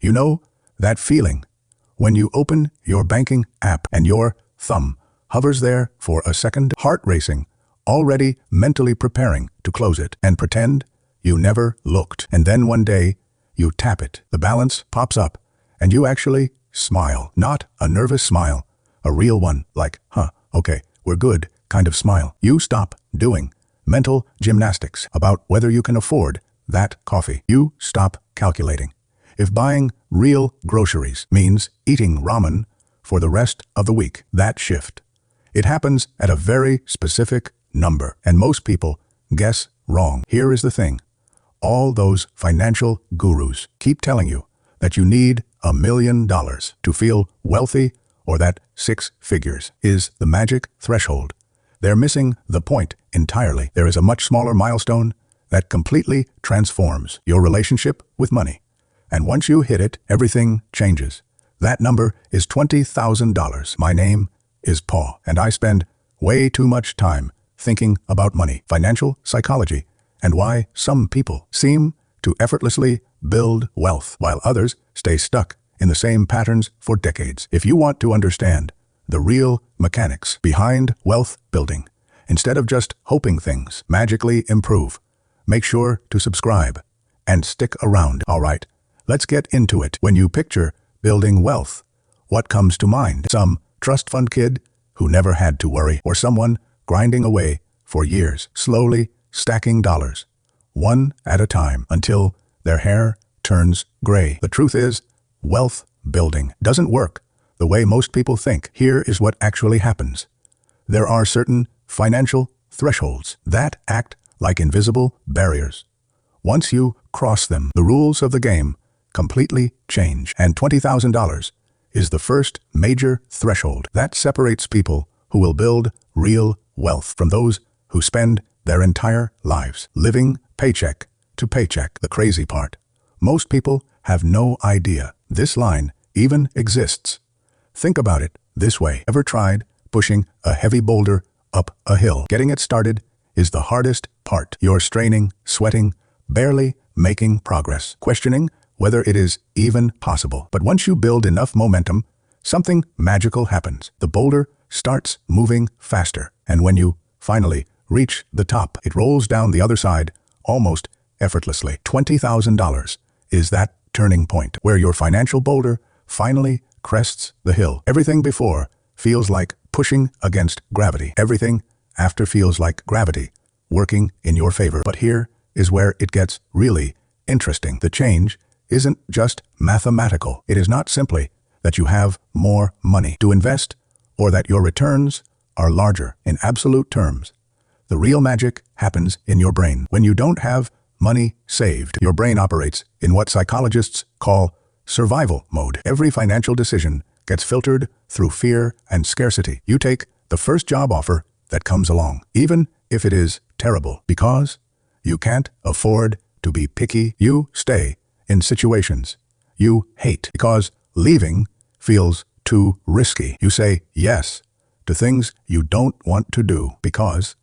You know that feeling when you open your banking app and your thumb hovers there for a second, heart racing, already mentally preparing to close it and pretend you never looked. And then one day, you tap it, the balance pops up, and you actually smile. Not a nervous smile, a real one, like, okay, we're good kind of smile. You stop doing mental gymnastics about whether you can afford that coffee. You stop calculating if buying real groceries means eating ramen for the rest of the week. That shift, it happens at a very specific number, and most people guess wrong. Here is the thing. All those financial gurus keep telling you that you need $1 million to feel wealthy, or that 6 figures is the magic threshold. They're missing the point entirely. There is a much smaller milestone that completely transforms your relationship with money. And once you hit it, everything changes. That number is $20,000. My name is Paul, and I spend way too much time thinking about money, financial psychology, and why some people seem to effortlessly build wealth while others stay stuck in the same patterns for decades. If you want to understand the real mechanics behind wealth building, instead of just hoping things magically improve, make sure to subscribe and stick around. All right, let's get into it. When you picture building wealth, what comes to mind? Some trust fund kid who never had to worry, or someone grinding away for years, slowly stacking dollars, one at a time, until their hair turns gray. The truth is, wealth building doesn't work the way most people think. Here is what actually happens. There are certain financial thresholds that act like invisible barriers. Once you cross them, the rules of the game completely change. And $20,000 is the first major threshold that separates people who will build real wealth from those who spend their entire lives living paycheck to paycheck. The crazy part, most people have no idea this line even exists. Think about it this way. Ever tried pushing a heavy boulder up a hill? Getting it started is the hardest part. You're straining, sweating, barely making progress, questioning whether it is even possible. But once you build enough momentum, something magical happens. The boulder starts moving faster, and when you finally reach the top, it rolls down the other side almost effortlessly. $20,000 is that turning point where your financial boulder finally crests the hill. Everything before feels like pushing against gravity. Everything after feels like gravity working in your favor. But here is where it gets really interesting. The change isn't just mathematical. It is not simply that you have more money to invest or that your returns are larger in absolute terms. The real magic happens in your brain. When you don't have money saved, your brain operates in what psychologists call survival mode. Every financial decision gets filtered through fear and scarcity. You take the first job offer that comes along, even if it is terrible, because you can't afford to be picky. You stay in situations you hate because leaving feels too risky. You say yes to things you don't want to do because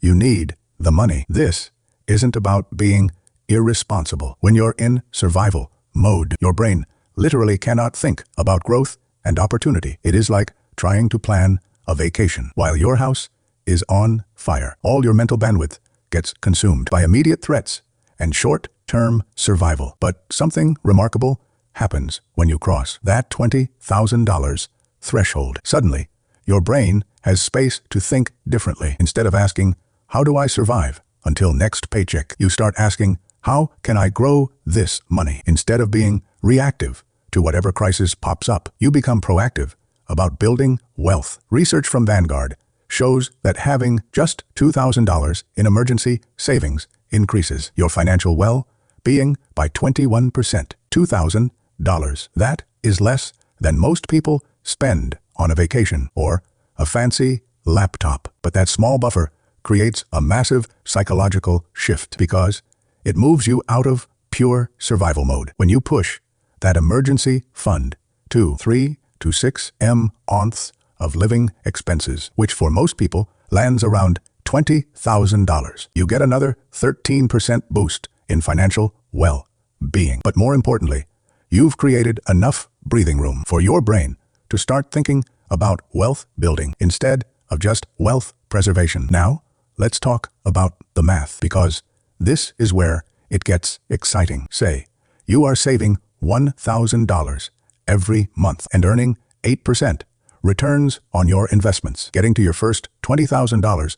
you need the money. This isn't about being irresponsible. When you're in survival mode, your brain literally cannot think about growth and opportunity. It is like trying to plan a vacation while your house is on fire. All your mental bandwidth gets consumed by immediate threats and short-term survival. But something remarkable happens when you cross that $20,000 threshold. Suddenly, your brain has space to think differently. Instead of asking, "How do I survive until next paycheck?" you start asking, "How can I grow this money?" Instead of being reactive to whatever crisis pops up, you become proactive about building wealth. Research from Vanguard shows that having just $2,000 in emergency savings increases your financial well-being by 21%. $2,000. That is less than most people spend on a vacation or a fancy laptop. But that small buffer creates a massive psychological shift because it moves you out of pure survival mode. When you push that emergency fund to 3 to 6 months of living expenses, which for most people lands around $20,000, you get another 13% boost in financial well-being. But more importantly, you've created enough breathing room for your brain to start thinking about wealth building instead of just wealth preservation. Now, let's talk about the math, because this is where it gets exciting. Say, you are saving $1,000 every month and earning 8% returns on your investments. Getting to your first $20,000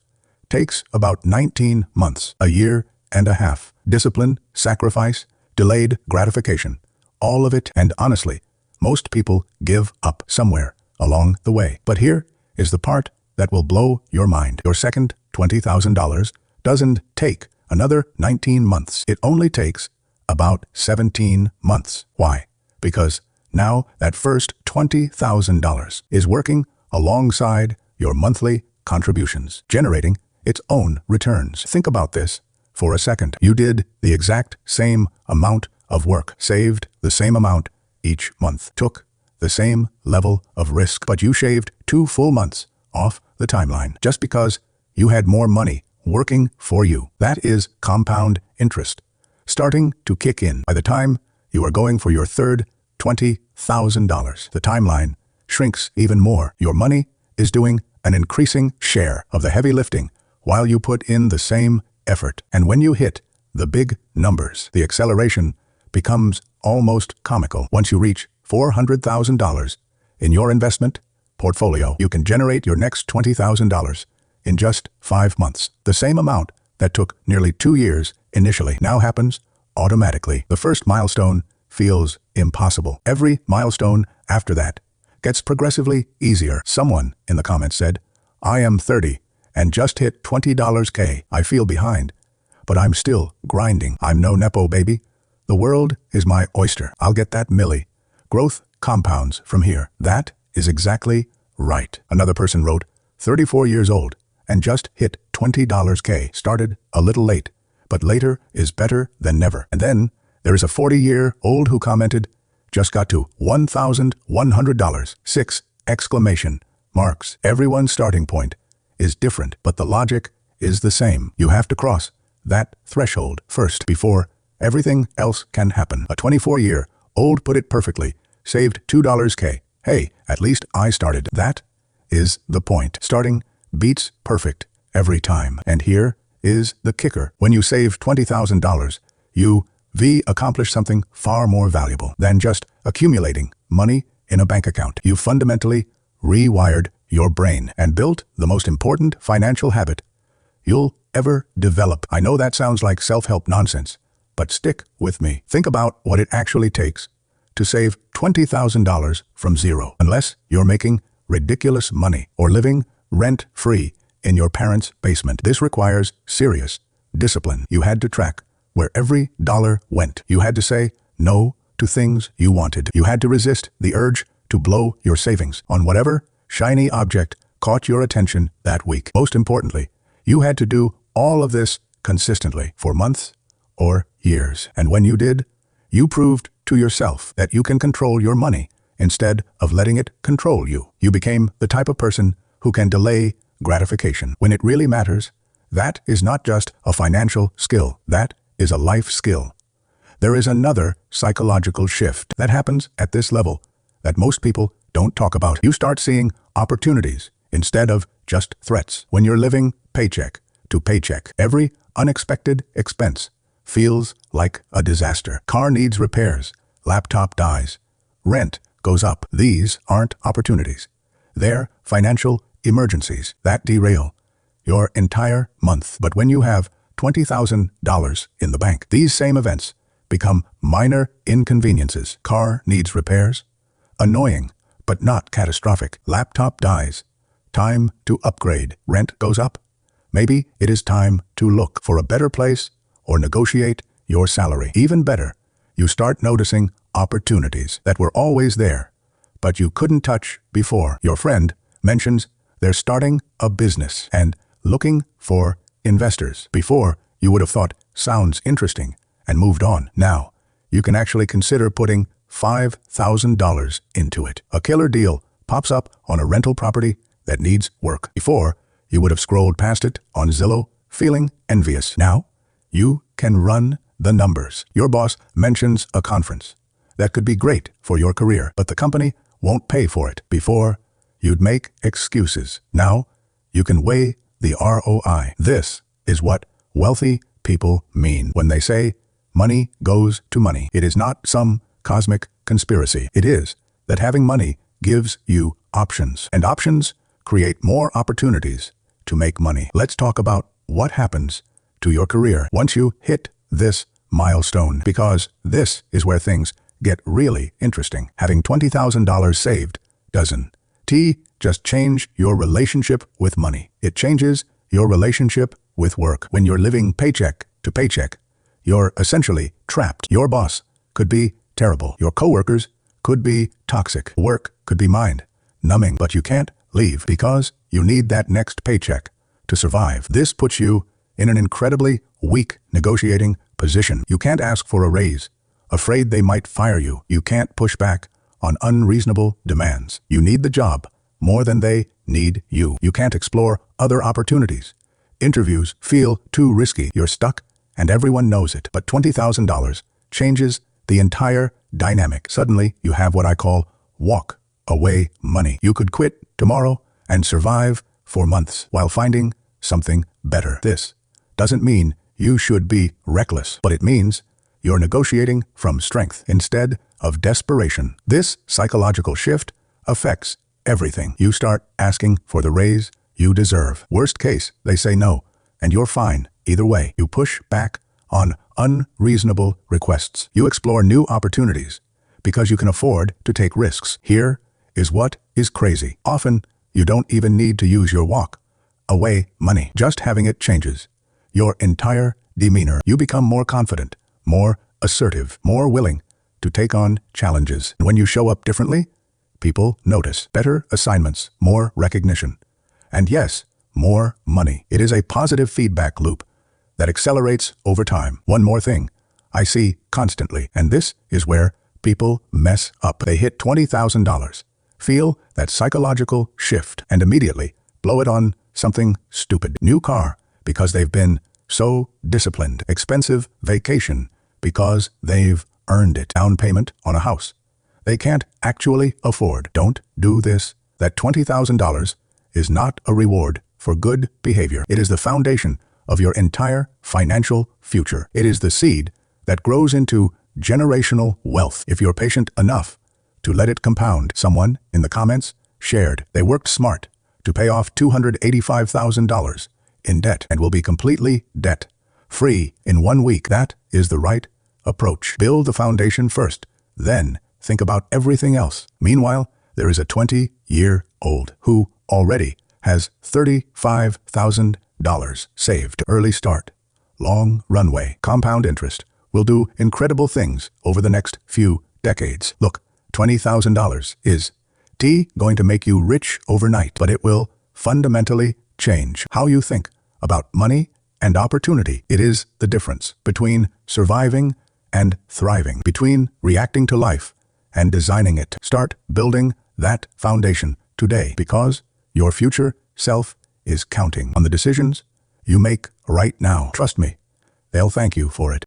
takes about 19 months, a year and a half. Discipline, sacrifice, delayed gratification, all of it. And honestly, most people give up somewhere along the way. But here is the part that will blow your mind. Your second $20,000 doesn't take another 19 months. It only takes about 17 months. Why? Because now that first $20,000 is working alongside your monthly contributions, generating its own returns. Think about this for a second. You did the exact same amount of work, saved the same amount each month, took the same level of risk, but you shaved 2 full months off the timeline just because you had more money working for you. That is compound interest starting to kick in. By the time you are going for your third $20,000, the timeline shrinks even more. Your money is doing an increasing share of the heavy lifting while you put in the same effort. And when you hit the big numbers, the acceleration becomes almost comical. Once you reach $400,000 in your investment portfolio, you can generate your next $20,000 in just 5 months. The same amount that took nearly 2 years initially now happens automatically. The first milestone feels impossible. Every milestone after that gets progressively easier. Someone in the comments said, I am 30 and just hit $20K. I feel behind, but I'm still grinding. I'm no Nepo baby. The world is my oyster. I'll get that milli. Growth compounds from here. That is exactly right. Another person wrote, 34 years old and just hit $20K. Started a little late, but later is better than never. And then there is a 40-year-old who commented, just got to $1,100. 6 exclamation marks. Everyone's starting point is different, but the logic is the same. You have to cross that threshold first before everything else can happen. A 24-year-old put it perfectly, saved $2K. Hey, at least I started. That is the point. Starting beats perfect every time. And here is the kicker. When you save $20,000, you accomplish something far more valuable than just accumulating money in a bank account. You fundamentally rewired your brain and built the most important financial habit you'll ever develop. I know that sounds like self-help nonsense, but stick with me. Think about what it actually takes to save $20,000 from zero, unless you're making ridiculous money or living rent-free in your parents' basement. This requires serious discipline. You had to track where every dollar went. You had to say no to things you wanted. You had to resist the urge to blow your savings on whatever shiny object caught your attention that week. Most importantly, you had to do all of this consistently for months or years. And when you did, you proved to yourself that you can control your money instead of letting it control you. You became the type of person who can delay gratification when it really matters. That is not just a financial skill. That is a life skill. There is another psychological shift that happens at this level that most people don't talk about. You start seeing opportunities instead of just threats. When you're living paycheck to paycheck, every unexpected expense feels like a disaster. Car needs repairs, laptop dies, rent goes up. These aren't opportunities. They're financial emergencies that derail your entire month. But when you have $20,000 in the bank, these same events become minor inconveniences. Car needs repairs, annoying but not catastrophic. Laptop dies, time to upgrade. Rent goes up. Maybe it is time to look for a better place or negotiate your salary. Even better, you start noticing opportunities that were always there, but you couldn't touch before. Your friend mentions they're starting a business and looking for investors. Before, you would have thought, sounds interesting, and moved on. Now, you can actually consider putting $5,000 into it. A killer deal pops up on a rental property that needs work. Before, you would have scrolled past it on Zillow, feeling envious. Now, you can run the numbers. Your boss mentions a conference that could be great for your career, but the company won't pay for it. Before, you'd make excuses. Now, you can weigh the ROI. This is what wealthy people mean when they say money goes to money. It is not some cosmic conspiracy. It is that having money gives you options, and options create more opportunities to make money. Let's talk about what happens to your career once you hit this milestone, because this is where things get really interesting. Having $20,000 saved doesn't just change your relationship with money. It changes your relationship with work. When you're living paycheck to paycheck, you're essentially trapped. Your boss could be terrible. Your coworkers could be toxic. Work could be mind-numbing, but you can't leave because you need that next paycheck to survive. This puts you in an incredibly weak negotiating position. You can't ask for a raise, afraid they might fire you. You can't push back on unreasonable demands. You need the job more than they need you. You can't explore other opportunities. Interviews feel too risky. You're stuck, and everyone knows it. But $20,000 changes the entire dynamic. Suddenly, you have what I call walk away money. You could quit tomorrow and survive for months while finding something better. This doesn't mean you should be reckless, but it means you're negotiating from strength instead of desperation. This psychological shift affects everything. You start asking for the raise you deserve. Worst case, they say no, and you're fine. Either way, you push back on unreasonable requests. You explore new opportunities because you can afford to take risks. Here is what is crazy. Often, you don't even need to use your walk away money. Just having it changes your entire demeanor. You become more confident, more assertive, more willing to take on challenges. And when you show up differently, people notice. Better assignments, more recognition, and yes, more money. It is a positive feedback loop that accelerates over time. One more thing I see constantly, and this is where people mess up. They hit $20,000, feel that psychological shift, and immediately blow it on something stupid. New car because they've been so disciplined. Expensive vacation because they've earned it. Down payment on a house they can't actually afford. Don't do this. That $20,000 is not a reward for good behavior. It is the foundation of your entire financial future. It is the seed that grows into generational wealth if you're patient enough to let it compound. Someone in the comments shared they worked smart to pay off $285,000 in debt and will be completely debt-free in 1 week. That is the right approach. Build the foundation first, then think about everything else. Meanwhile, there is a 20-year-old who already has $35,000 saved. Early start, long runway, compound interest will do incredible things over the next few decades. Look, $20,000 is going to make you rich overnight, but it will fundamentally change how you think about money and opportunity. It is the difference between surviving and thriving, between reacting to life and designing it. Start building that foundation today because your future self is counting on the decisions you make right now. Trust me, they'll thank you for it.